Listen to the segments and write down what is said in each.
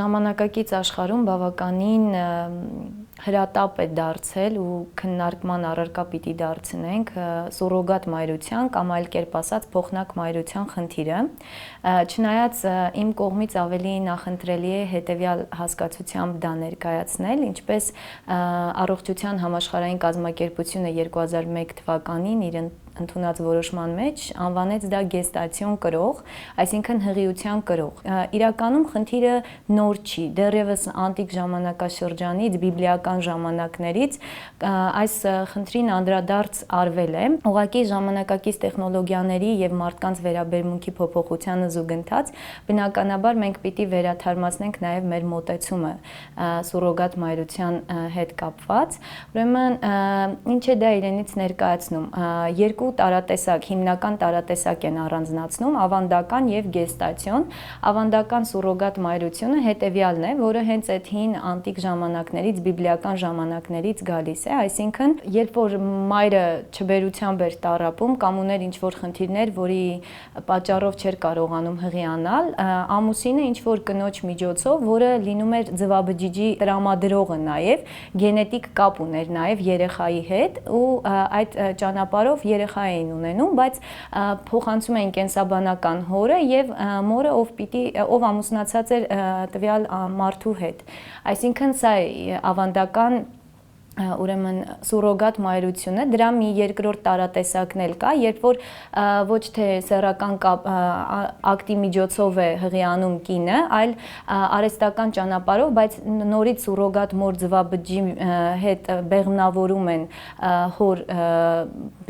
ժամանակակից աշխարհում բավականին հրատապ է դարձել ու քննարկման առարկա պիտի դարձնենք սուրոգատ մայրության կամ այլ կերպ ասած փոխնակ մայրության խնդիրը, չնայած իմ կողմից ավելի նախընտրելի է հետևյալ հասկացությամբ դա ներկայացնել, ինչպես Առողջության համաշխարհային կազմակերպությունը 2001 թվականին իր ընդունած որոշման մեջ անվանեց դա գեստացիոն կրող, այսինքն հղիության կրող։ Իրականում խնդիրը նոր չի, դեռևս անտիկ ժամանակաշրջանից, բիբլիական ժամանակներից այս խնդրին անդրադարձ արվել է, ուղղակի ժամանակակից տեխնոլոգիաների եւ մարդկանց վերաբերմունքի փոփոխությանը զուգընթաց, բնականաբար մենք պիտի վերաթարմացնենք նաեւ մեր մոտեցումը սուրոգատ մայրության հետ կապված։ Ուրեմն ինչ է դա իրենից ներկայացնում։ Երկու տարատեսակ, հիմնական տարատեսակ են առանձնացնում ավանդական եւ գեստացիոն։ Ավանդական սուրոգատ մայրությունը հետեւյալն է, որը հենց այդ հին անտիկ ժամանակներից, բիբլիական ժամանակներից գալիս է, այսինքն երբ որ մայրը չբերությամբ էր տառապում կամ ուներ ինչ-որ խնդիրներ, որի պատճառով չէր կարողանում հղիանալ, ամուսինը ինչ-որ կնոջ միջոցով, որը լինում էր ձվաբջիջի տրամադրողը նաեւ, գենետիկ կապ ուներ նաեւ երեխայի հետ ու այդ ճանապարհով երեխա էին ունենում, բայց փոխանցում էին կենսաբանական հորը եւ մորը, ով ամուսնացած էր տվյալ մարդու հետ։ Այսինքն սա է ավանդական ուրեմն սուրոգատ մայրությունը, դրա մի երկրորդ տարատեսակն էլ կա, երբ որ ոչ թե սեռական ակտի միջոցով է հղիանում կինը, այլ արհեստական ճանապարհով, բայց նորից սուրոգատ մոր ձվաբջիջի հետ բեղմնավորում են հոր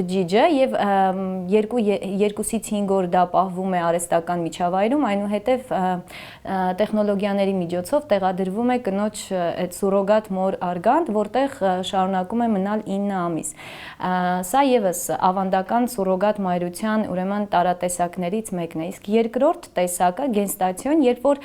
բջիջը եւ 2-ից 5 օր դա պահվում է արհեստական միջավայրում, այնուհետև տեխնոլոգիաների միջոցով տեղադրվում է կնոջ այդ սուրոգատ մոր արգանդ, որտեղ շարունակում է մնալ 9 ամիս։ Սա եւս ավանդական սուրոգատ մայրության ուրեմն տարատեսակներից մեկն է։ Իսկ երկրորդ տեսակը գեստացիոն, երբ որ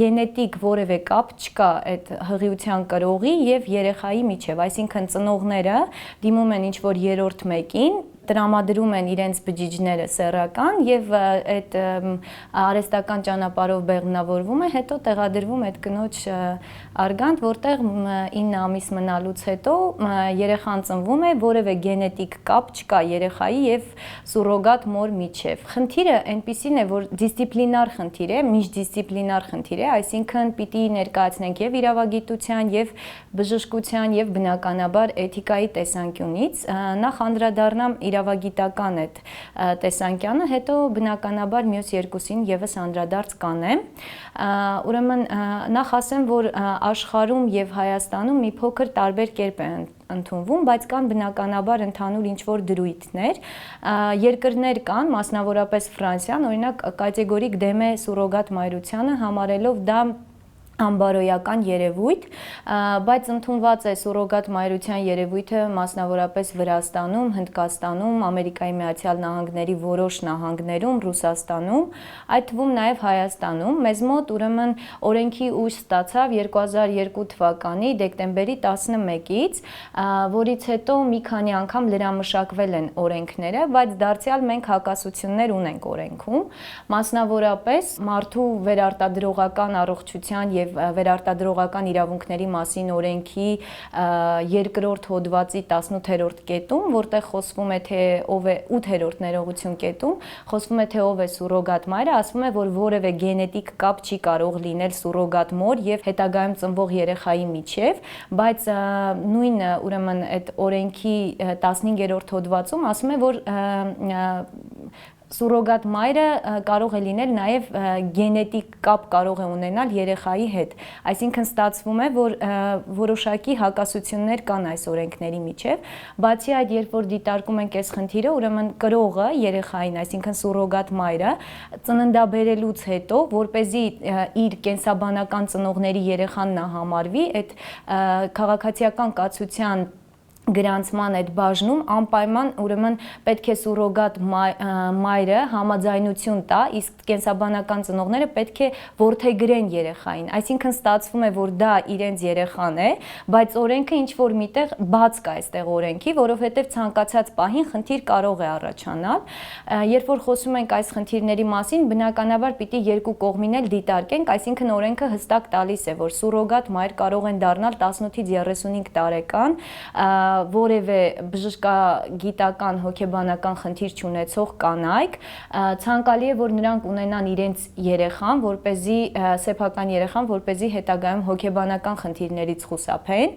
գենետիկ որևէ կապ չկա այդ հղիության կրողի եւ երեխայի միջեւ, այսինքն ծնողները դիմում են ինչ-որ երրորդ մեկին, տրամադրում են իրենց բջիջները սեռական եւ այդ արհեստական ճանապարհով բեղմնավորվում է, հետո տեղադրվում այդ կնոջ արգանդ, որտեղ 9 ամիս մնալուց հետո երեխան ծնվում է, որևէ գենետիկ կապ չկա երեխայի եւ սուրոգատ մոր միջեւ։ Խնդիրը այնպիսին է, որ դիսցիպլինար խնդիր է, միջդիսցիպլինար խնդիր է, այսինքն պիտի ներկայացնենք եւ իրավագիտության եւ բժշկության եւ բնականաբար էթիկայի տեսանկյունից, նախ անդրադառնամ իրավագիտական այդ տեսանկյանը, հետո բնականաբար մյուս երկուսին եւս անդրադարձ կանեմ։ Ուրեմն նախ ասեմ, որ աշխարհում եւ Հայաստանում մի փոքր տարբեր կերպ է ընդունվում, բայց կան բնականաբար ընդհանուր ինչ-որ դրույթներ։ Երկրներ կան, մասնավորապես Ֆրանսիան, օրինակ կատեգորիկ դեմ է սուրոգատ մայրությանը, համարելով դա անբարոյական երևույթ, բայց ընդունված է սուրոգատ մայրության երևույթը մասնավորապես Վրաստանում, Հնդկաստանում, Ամերիկայի Միացյալ Նահանգների որոշ նահանգներում, Ռուսաստանում, այդ թվում նաև Հայաստանում։ Մեզ մոտ ուրեմն օրենքի ուժ ստացավ 2002 թվականի դեկտեմբերի 11-ից, որից հետո մի քանի անգամ լրամշակվել են օրենքները, բայց դարձյալ մենք հակասություններ ունենք օրենքում, մասնավորապես մարդու վերարտադրողական առողջության եւ վերարտադրողական իրավունքների մասին օրենքի երկրորդ հոդվածի 18-րդ կետում, որտեղ խոսվում է թե ով է 8-րդ ներողություն կետում, խոսվում է թե ով է սուրոգատ մայրը, ասվում է, որ որևէ գենետիկ կապ չի կարող լինել սուրոգատ մոր եւ հետագայում ծնվող երեխայի միջեւ, բայց նույն ուրեմն այդ օրենքի 15-րդ հոդվածում ասում է, որ սուրոգատ մայրը կարող է լինել նաև գենետիկ կապ կարող է ունենալ երեխայի հետ։ Այսինքն ստացվում է, որ որոշակի հակասություններ կան այս օրենքների միջև, բացի այդ, երբ որ դիտարկում ենք այս խնդիրը, ուրեմն կրողը երեխային, այսինքն սուրոգատ մայրը ծննդաբերելուց հետո, որպեսզի իր կենսաբանական ծնողների երեխան նա համարվի, այդ քաղաքացիական կացության գրանցման այդ բաժնում անպայման ուրեմն պետք է սուրոգատ մայրը համաձայնություն տա, իսկ կենսաբանական ծնողները պետք է որդեգրեն երեխային, այսինքն ստացվում է, որ դա իրենց երեխան է, բայց օրենքը ինչ որ միտեղ բաց կա այստեղ օրենքի, որովհետև ցանկացած պահին խնդիր կարող է առաջանալ, երբ որ խոսում ենք այս խնդիրների մասին, բնականաբար պիտի երկու կողմին էլ դիտարկենք, այսինքն օրենքը հստակ տալիս է, որ սուրոգատ մայր կարող են դառնալ 18-ից 35 տարեկան որևէ բժշկագիտական հոգեբանական խնդիր չունեցող կանայք, ցանկալի է, որ նրանք ունենան իրենց երեխան, որպեսզի սեփական երեխան, որպեսզի հետագայում հոգեբանական խնդիրներից խուսափեն,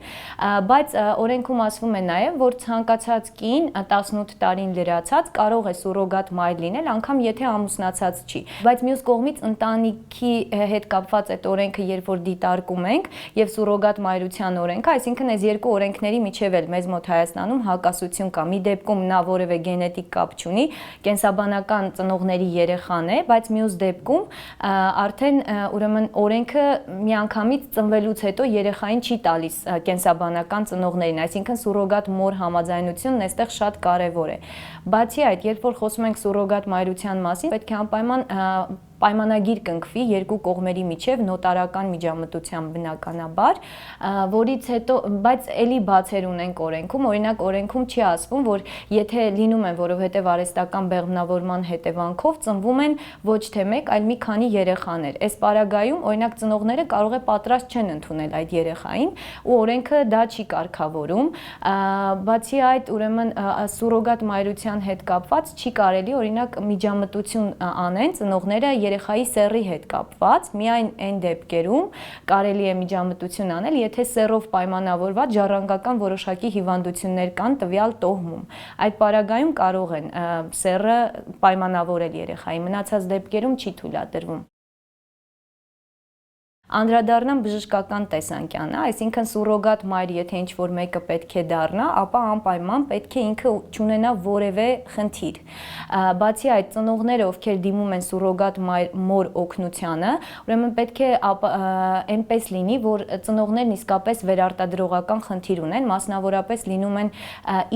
բայց օրենքում ասվում է նաև, որ ցանկացած կին 18 տարին լրացած կարող է սուրոգատ մայր լինել, անգամ եթե ամուսնացած չի, բայց մյուս կողմից ընտանիքի հետ կապված այդ օրենքը, երբ որ դիտարկում ենք եւ սուրոգատ մայրության օրենքը, այսինքն այս երկու օրենքների միջև էլ մեզ մոտ Հայաստանում հակասություն կա։ Մի դեպքում նա որևէ գենետիկ կապ չունի, կենսաբանական ծնողների երեխան է, բայց մյուս դեպքում արդեն ուրեմն օրենքը միանգամից ծնվելուց հետո երեխային չի տալիս կենսաբանական ծնողներին, այսինքն սուրոգատ մոր համաձայնությունն այստեղ շատ կարևոր է։ Բացի այդ, երբ որ խոսում ենք սուրոգատ մայրության մասին, պետք է անպայման պայմանագիր կնքվի երկու կողմերի միջև նոտարական միջամտությամբ բնականաբար, որից հետո, բայց էլի բացեր ունենք օրենքում, օրինակ օրենքում չի ասվում, որ եթե լինում են, որովհետև արհեստական բեղմնավորման հետևանքով ծնվում են ոչ թե մեկ, այլ մի քանի երեխաներ։ Այս պարագայում օրինակ ծնողները կարող է պատրաստ չեն ընդունել այդ երեխային ու օրենքը դա չի կարգավորում։ Բացի այդ, ուրեմն սուրոգատ մայրության հետ կապված չի կարելի օրինակ միջամտություն անեն ծնողները երեխայի սեռի հետ կապված, միայն այն դեպքերում կարելի է միջամտություն անել, եթե սեռով պայմանավորված ժառանգական որոշակի հիվանդություններ կան տվյալ տոհմում։ Այդ պարագայում կարող են սեռը պայմանավորել երեխայի, մնացած դեպքերում չի թույլատրվում։ Անդրադառնամ բժշկական տեսանկյանը, այսինքն սուրոգատ մայր, եթե ինչ-որ մեկը պետք է դառնա, ապա անպայման պետք է ինքը չունենա որևէ խնդիր։ Բացի այդ, ծնողները, ովքեր դիմում են սուրոգատ մոր օգնությանը, ուրեմն պետք է այնպես լինի, որ ծնողներն իսկապես վերարտադրողական խնդիր ունեն, մասնավորապես լինում են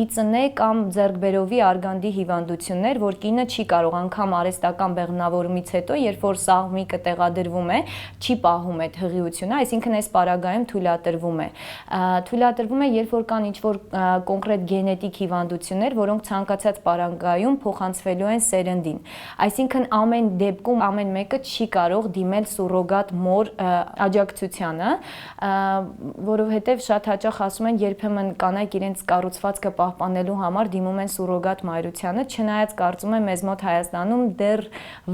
իծնե կամ ձեռքբերովի արգանդի հիվանդություններ, որ կինը չի կարող անգամ արհեստական բեղմնավորումից հետո, երբ որ սաղմիկը տեղադրվում է, չի պահում այդ հղիությունը, այսինքն այս պարագայում թույլատրվում է։ Թույլատրվում է, երբ որ կան ինչ-որ կոնկրետ գենետիկ հիվանդություններ, որոնք ցանկացած պարագայում փոխանցվելու են սերնդին։ Այսինքն ամեն դեպքում ամեն մեկը չի կարող դիմել սուրոգատ մոր աջակցությանը, որովհետև շատ հաճախ ասում են, երբեմն կանայք իրենց կառուցվածքը պահպանելու համար դիմում են սուրոգատ մայրությանը, չնայած կարծում եմ մեզ մոտ Հայաստանում դեռ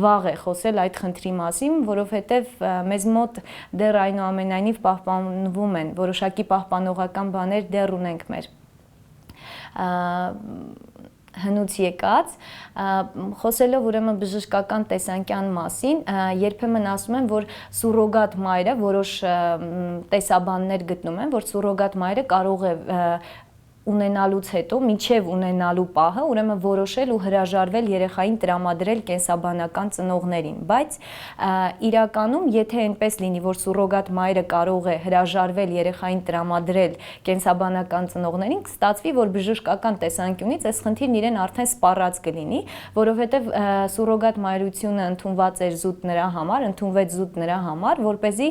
վաղ է խոսել այդ խնդրի մասին, որովհետև մեզ մոտ դեռ այնուամենայնիվ պահպանվում են, որոշակի պահպանողական բաներ դեռ ունենք մեր հնուց եկած, խոսելով ուրեմն բժշկական տեսանկյան մասին, երբեմն ասում են, որ սուրոգատ մայրը, որոշ տեսաբաններ գտնում են, որ սուրոգատ մայրը կարող է ունենալուց հետո, մինչև ունենալու պահը, ուրեմն որոշել ու հրաժարվել երեխային տրամադրել կենսաբանական ծնողներին, բայց իրականում, եթե այնպես լինի, որ սուրոգատ մայրը կարող է հրաժարվել երեխային տրամադրել կենսաբանական ծնողներին, կստացվի, որ բժշկական տեսանկյունից այս խնդիրն իրեն արդեն սպառած կլինի, որովհետև սուրոգատ մայրությունը ընդունված էր զուտ նրա համար, ընդունվեց զուտ նրա համար, որպեսզի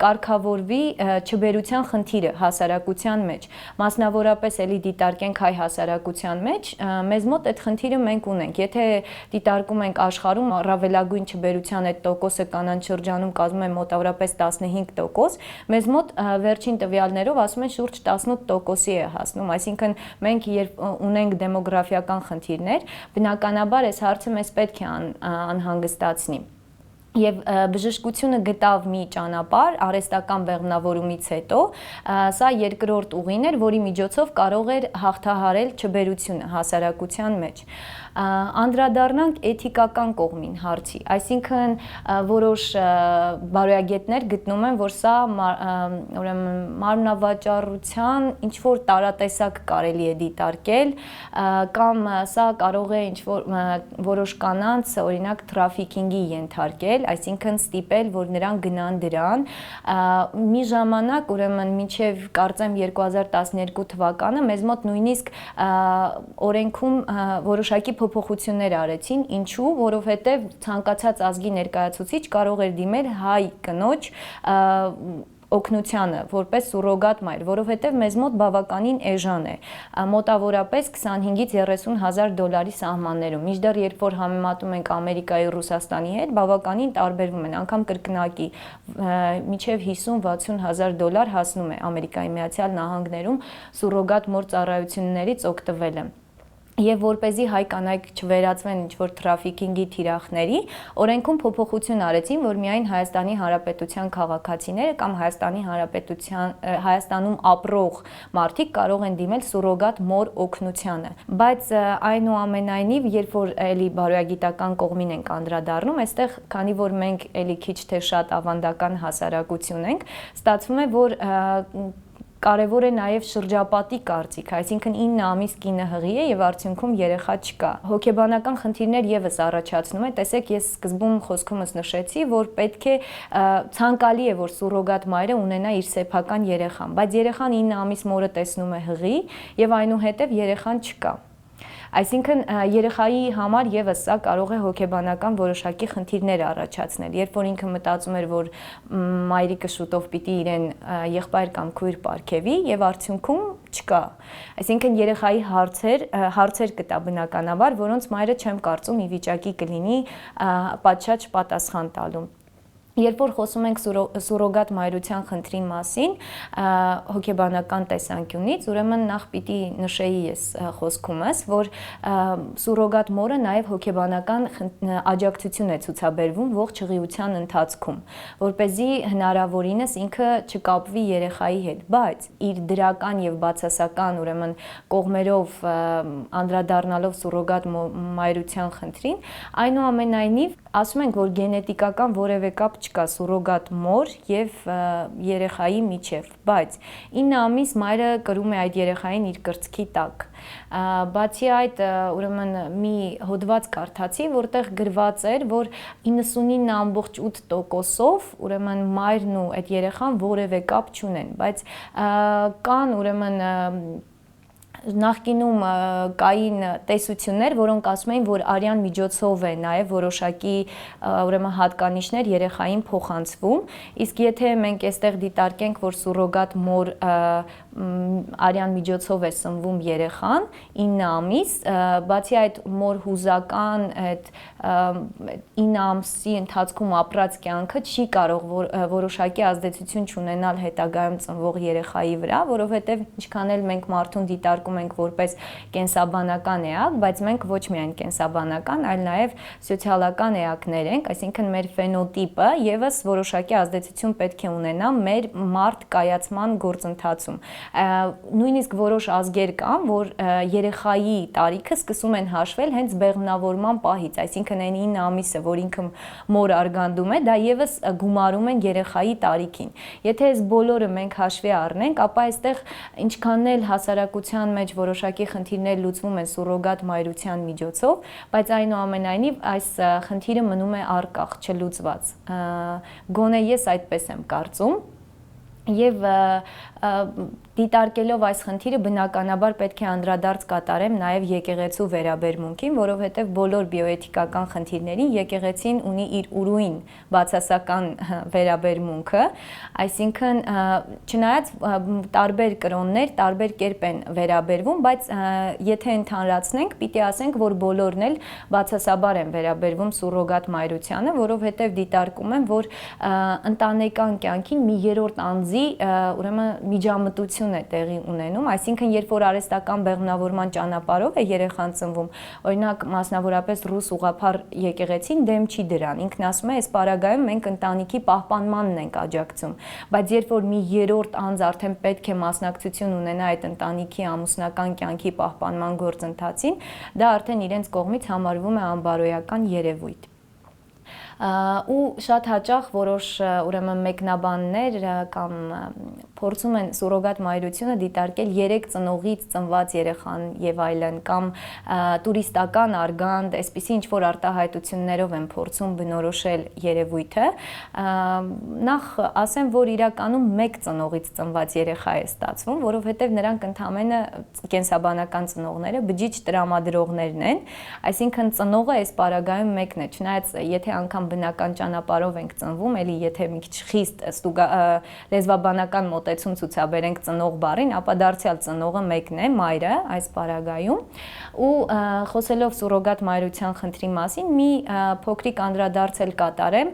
կարգավորվի չբերության խնդիրը հասարակության մեջ, մասնավորապես էլի դիտարկենք հայ հասարակության մեջ, մեզ մոտ այդ խնդիրը մենք ունենք, եթե դիտարկում ենք աշխարհում առավելագույն չբերության այդ տոկոսը կանանց շրջանում կազմում է մոտավորապես 15%, մեզ մոտ վերջին տվյալներով ասում են շուրջ 18%-ի է հասնում, այսինքն մենք երբ ունենք դեմոգրաֆիական խնդիրներ, բնականաբար այս հարցը մեզ պետք է անհանգստացնի։ Եվ բժշկությունը գտավ մի ճանապարհ արհեստական բեղմնավորումից հետո, սա երկրորդ ուղին էր, որի միջոցով կարող էր հաղթահարել չբերությունը հասարակության մեջ։ Անդրադառնանք էթիկական կողմին հարցի, այսինքն որոշ բարոյագետներ գտնում են, որ սա ուրեմն մարմնավաճառության ինչ որ տարատեսակ կարելի է դիտարկել, կամ սա կարող է ինչ որ որոշ կանանց օրինակ թրաֆիքինգի ենթարկել, այսինքն ստիպել, որ նրանք գնան դրան, մի ժամանակ ուրեմն մինչև կարծեմ 2012 թվականը մեզ մոտ նույնիսկ օրենքում որոշակի փոփոխություններ արեցին, ինչու, որովհետև ցանկացած ազգի ներկայացուցիչ կարող էր դիմել հայ կնոջ օգնությանը որպես սուրոգատ մայր, որովհետև մեզ մոտ բավականին էժան է, մոտավորապես 25-ից 30 հազար դոլարի սահմաններում, մինչդեռ երբ որ համեմատում ենք Ամերիկայի ու Ռուսաստանի հետ, բավականին տարբերվում են, անգամ կրկնակի մինչև 50-60 հազար դոլար հասնում է Ամերիկայի Միացյալ Նահանգներում սուրոգատ մոր ծառայություններից օգտվելը։ Եվ որպեսզի հայ կանայք չվերածվեն ինչ-որ թրաֆիքինգի թիրախների, օրենքում փոփոխություն արեցին, որ միայն Հայաստանի Հանրապետության քաղաքացիները կամ Հայաստանում ապրող մարդիկ կարող են դիմել սուրոգատ մոր օգնությանը։ Բայց այնուամենայնիվ, երբ որ էլի բարոյագիտական կողմին ենք անդրադառնում, այստեղ քանի որ մենք էլի քիչ թե շատ ավանդական հասարակություն ենք, ստացվում է, որ կարևոր է նաև շրջապատի կարծիք, այսինքն 9 ամիս կինը հղի է եւ արդյունքում երեխա չկա։ Հոգեբանական խնդիրներ եւս առաջացնում է, տեսեք, ես սկզբում խոսքումս նշեցի, որ պետք է ցանկալի է, որ սուրոգատ մայրը ունենա իր սեփական երեխան, բայց երեխան 9 ամիս մորը տեսնում է հղի եւ այնուհետեւ երեխան չկա։ Այսինքն երեխայի համար եւս սա կարող է հոգեբանական որոշակի խնդիրներ առաջացնել, երբ որ ինքը մտածում էր, որ մայրիկը շուտով պիտի իրեն եղբայր կամ քույր պարգևի եւ արդյունքում չկա։ Այսինքն երեխայի հարցեր կտա բնականաբար, որոնց մայրը չեմ կարծում ի վիճակի կլինի պատշաճ պատասխան տալու։ Երբ որ խոսում ենք սուրոգատ մայրության խնդրի մասին, հոգեբանական տեսանկյունից, ուրեմն նախ պիտի նշեի ես խոսքումս, որ սուրոգատ մորը նաև հոգեբանական աջակցություն է ցուցաբերվում ողջ հղիության ընթացքում, որպեսզի հնարավորինս ինքը չկապվի երեխայի հետ, բայց իր դրական եւ բացասական ուրեմն կողմերով անդրադառնալով սուրոգատ մայրության խնդրին, այնուամենայնիվ ասում ենք, որ գենետիկական որևէ կապ չկա սուրոգատ մոր եւ երեխայի միջև, բայց 9 ամիս մայրը կրում է այդ երեխային իր կրծքի տակ։ Բացի այդ, ուրեմն մի հոդված կարդացի, որտեղ գրված էր, որ 99.8%-ով ուրեմն մայրն ու այդ երեխան որևէ կապ չունեն, բայց կան ուրեմն նախկինում կային տեսություններ, որոնք ասում էին, որ արյան միջոցով է նաև որոշակի ուրեմն հատկանիշներ երեխային փոխանցվում, իսկ եթե մենք այստեղ դիտարկենք, որ սուրոգատ մոր արյան միջոցով է սնվում երեխան 9 ամիս, բացի այդ մոր հուզական այդ 9 ամսի ընթացքում ապրած կյանքը չի կարող որոշակի ազդեցություն չունենալ հետագայում ծնվող երեխայի վրա, որովհետև ինչքան էլ մենք մարդուն դիտարկում ենք որպես կենսաբանական էակ, բայց մենք ոչ միայն կենսաբանական, այլ նաև սոցիալական էակներ ենք, այսինքն մեր ֆենոտիպը եւս որոշակի ազդեցություն պետք է ունենա մեր մարդ կայացման գործընթացում։ Նույնիսկ որոշ ազգեր կան, որ երեխայի տարիքը սկսում են հաշվել հենց բեղմնավորման պահից, այսինքն այն 9 ամիսը, որ ինքը մոր արգանդում է, դա եւս գումարում են երեխայի տարիքին։ Եթե այս բոլորը մենք հաշվի առնենք, ապա այստեղ ինչքան էլ հասարակության մեջ որոշակի խնդիրներ լուծվում են սուրոգատ մայրության միջոցով, բայց այնուամենայնիվ այս խնդիրը մնում է առկախ, չլուծված։ Գոնե ես այդպես եմ կարծում։ Եվ դիտարկելով այս խնդիրը բնականաբար պետք է անդրադարձ կատարեմ նաև եկեղեցու վերաբերմունքին, որովհետև բոլոր բիոէթիկական խնդիրներին եկեղեցին ունի իր ուրույն բացասական վերաբերմունքը, այսինքն չնայած տարբեր կրոններ տարբեր կերպ են վերաբերվում, բայց եթե ընդհանրացնենք, պիտի ասենք, որ բոլորն էլ բացասաբար են վերաբերվում սուրոգատ մայրությանը, որովհետև դիտարկում են, որ ընտանեկան կյանքին մի երրորդ անձի բազի ուրեմն միջամտություն է տեղի ունենում, այսինքն երբ որ արհեստական բեղմնավորման ճանապարհով է երեխան ծնվում, օրինակ մասնավորապես ռուս ուղղափառ եկեղեցին դեմ չի դրան, ինքն ասում է, այս պարագայում մենք ընտանիքի պահպանմանն ենք աջակցում, բայց երբ որ մի երրորդ անձ արդեն պետք է մասնակցություն ունենա այդ ընտանիքի ամուսնական կյանքի պահպանման գործընթացին, դա արդեն իրենց կողմից համարվում է անբարոյական երևույթ։ Ու շատ հաճախ որոշ ուրեմն մեկնաբաններ կամ փորձում են սուրոգատ մայրությունը դիտարկել 3 ծնողից ծնված երեխան եւ այլն կամ տուրիստական արգանդ, այսպիսի ինչ որ արտահայտություններով են փորձում բնորոշել երևույթը, նախ ասեմ, որ իրականում 1 ծնողից ծնված երեխա է ստացվում, որովհետեւ նրանք ընդամենը կենսաբանական ծնողները բջիջ տրամադրողներն են, այսինքն ծնողը այս պարագայում մեկն է, չնայած եթե անգամ բնական ճանապարհով ենք ծնվում, էլի եթե մի քիչ խիստ լեզվաբանական մոտեցում ցուցաբերենք ծնող բառին, ապա դարձյալ ծնողը մեկն է, մայրը այս պարագայում, ու խոսելով սուրոգատ մայրության խնդրի մասին, մի փոքրիկ անդրադարձ էլ կատարեմ,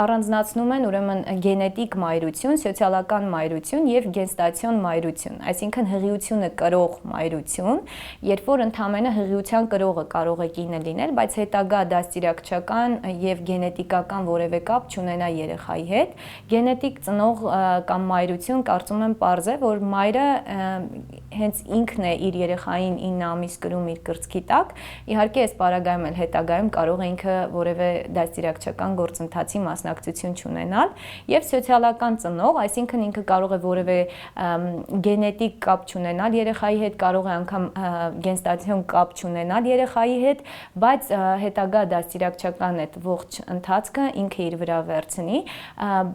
առանձնացնում են ուրեմն գենետիկ մայրություն, սոցիալական մայրություն եւ գենստացիոն մայրություն, այսինքն հղիությունը կրող մայրություն, երբ որ ընդամենը հղիության կրողը կարող է կինը լինել, բայց հետագա դաստիարակչական եւ գենետիկական որևէ կապ չունենա երեխայի հետ, գենետիկ ծնող կամ մայրություն կարծում եմ պարզ է, որ մայրը հենց ինքն է իր երեխային 9 ամիս կրում իր կրծքի տակ, իհարկե այս պարագայում էլ հետագայում կարող է ինքը որևէ դաստիարակչական գործընթացի մասնակցություն չունենալ, եւ սոցիալական ծնող, այսինքն ինքը կարող է որևէ գենետիկ կապ չունենալ երեխայի հետ, կարող է անգամ գենստացիոն կապ չունենալ երեխայի հետ, բայց հետագա դաստիարակչական այդ ողջ ընթացքը ինքը իր վրա վերցնի,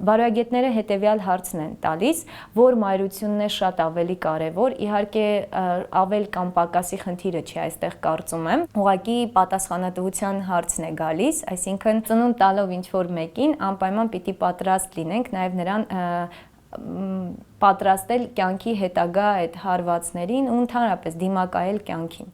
բարոյագետները հետեւյալ հարցն են տալիս, որ մայրությունն է շատ ավելի կարևոր, իհարկե ավել կամ պակասի խնդիրը չի այստեղ կարծում եմ, ուղղակի պատասխանատվության հարցն է գալիս, այսինքն ծնունդ տալով ինչ որ մեկին անպայման պիտի պատրաստ լինենք նաև նրան պատրաստել կյանքի հետագա այդ հարվածներին ու ընդհանրապես դիմակայել կյանքին։